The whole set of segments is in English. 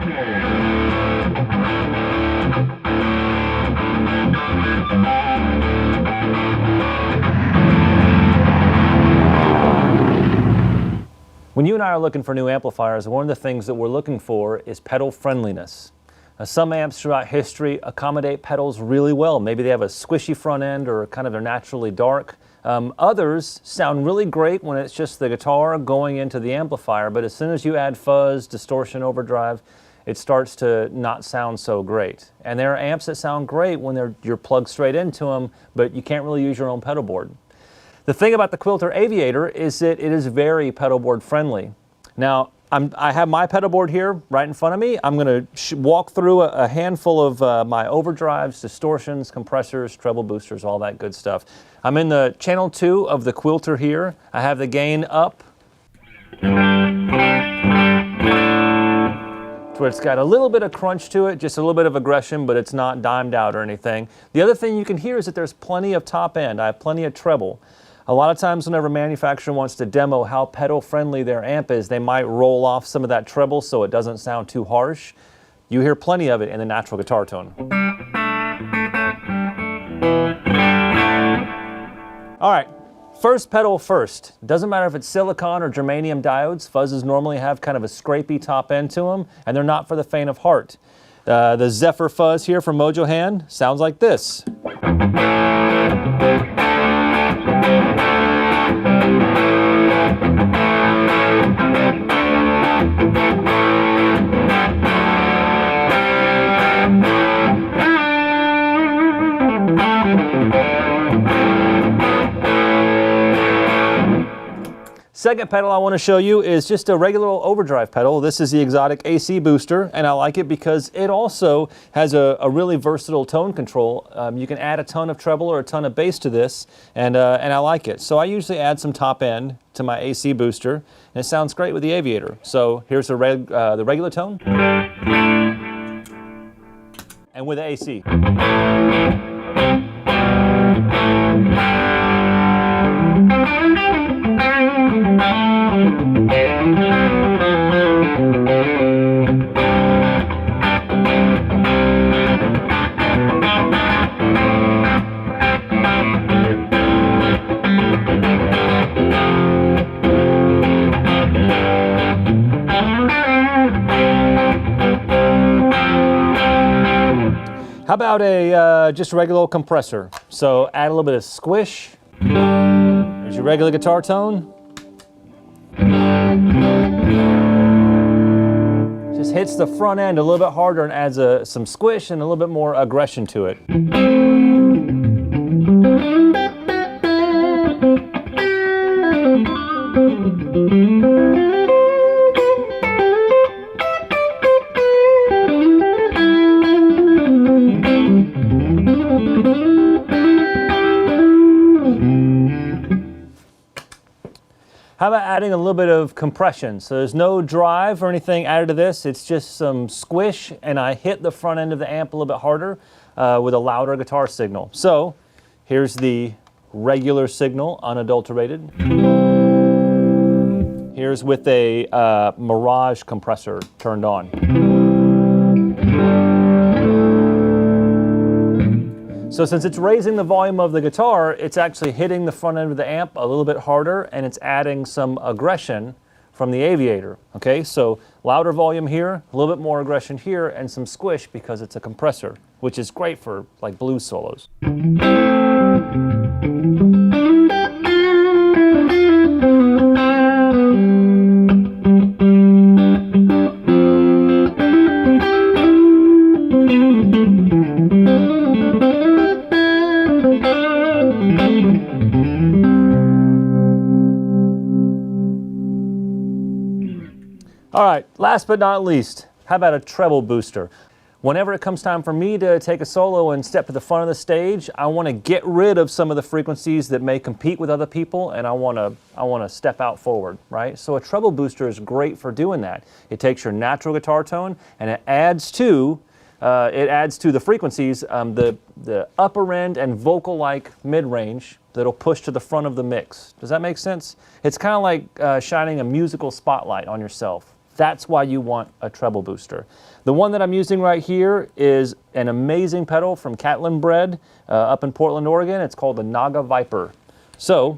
When you and I are looking for new amplifiers, one of the things that we're looking for is pedal friendliness. Now, some amps throughout history accommodate pedals really well. Maybe they have a squishy front end or kind of they're naturally dark. Others sound really great when it's just the guitar going into the amplifier, but as soon as you add fuzz, distortion, overdrive, it starts to not sound so great. And there are amps that sound great when you're plugged straight into them, but you can't really use your own pedal board. The thing about the Quilter Aviator is that it is very pedal board friendly. Now, I have my pedal board here right in front of me. I'm going to walk through a handful of my overdrives, distortions, compressors, treble boosters, all that good stuff. I'm in the channel 2 of the Quilter here. I have the gain up, where it's got a little bit of crunch to it, just a little bit of aggression, but it's not dimed out or anything. The other thing you can hear is that there's plenty of top end. I have plenty of treble. A lot of times whenever a manufacturer wants to demo how pedal friendly their amp is, they might roll off some of that treble so it doesn't sound too harsh. You hear plenty of it in the natural guitar tone. All right, first pedal first. Doesn't matter if it's silicon or germanium diodes. Fuzzes normally have kind of a scrapey top end to them, and they're not for the faint of heart. The Zephyr Fuzz here from Mojo Hand sounds like this. Second pedal I want to show you is just a regular old overdrive pedal. This is the Exotic AC Booster, and I like it because it also has a really versatile tone control. You can add a ton of treble or a ton of bass to this, and I like it. So I usually add some top end to my AC Booster, and it sounds great with the Aviator. So here's the regular tone, and with the AC. How about a just regular old compressor? So add a little bit of squish. There's your regular guitar tone. Just hits the front end a little bit harder and adds some squish and a little bit more aggression to it. How about adding a little bit of compression? So there's no drive or anything added to this. It's just some squish, and I hit the front end of the amp a little bit harder with a louder guitar signal. So here's the regular signal, unadulterated. Here's with a Mirage compressor turned on. So since it's raising the volume of the guitar, it's actually hitting the front end of the amp a little bit harder, and it's adding some aggression from the Aviator. Okay, so louder volume here, a little bit more aggression here, and some squish because it's a compressor, which is great for like blues solos. All right, last but not least, how about a treble booster? Whenever it comes time for me to take a solo and step to the front of the stage, I want to get rid of some of the frequencies that may compete with other people, and I want to step out forward, right? So a treble booster is great for doing that. It takes your natural guitar tone and it adds to the frequencies, the upper end and vocal-like mid-range that'll push to the front of the mix. Does that make sense? It's kind of like shining a musical spotlight on yourself That's why you want a treble booster. The one that I'm using right here is an amazing pedal from Catlin Bread up in Portland, Oregon. It's called the Naga Viper. So,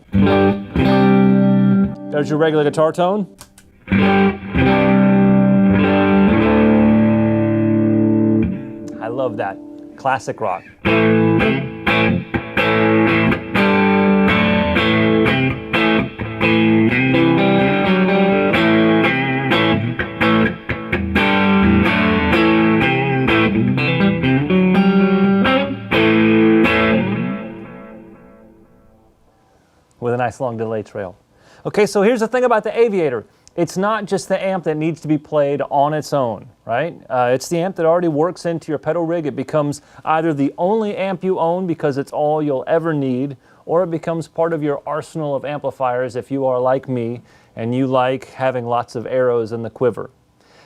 there's your regular guitar tone. I love that. Classic rock. With a nice long delay trail. Okay, so here's the thing about the Aviator. It's not just the amp that needs to be played on its own, right? It's the amp that already works into your pedal rig. It becomes either the only amp you own because it's all you'll ever need, or it becomes part of your arsenal of amplifiers if you are like me and you like having lots of arrows in the quiver.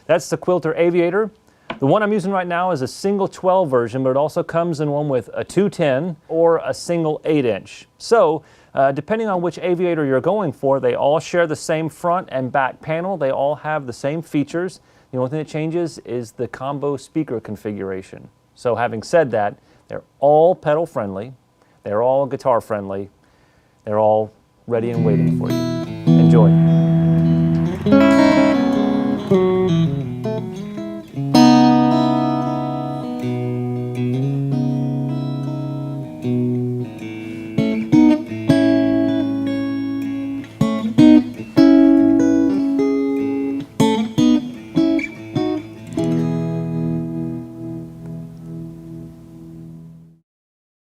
That's the Quilter Aviator. The one I'm using right now is a single 12 version, but it also comes in one with a 210 or a single 8-inch. So, depending on which Aviator you're going for, they all share the same front and back panel. They all have the same features. The only thing that changes is the combo speaker configuration. So having said that, they're all pedal friendly. They're all guitar friendly. They're all ready and waiting for you. Enjoy.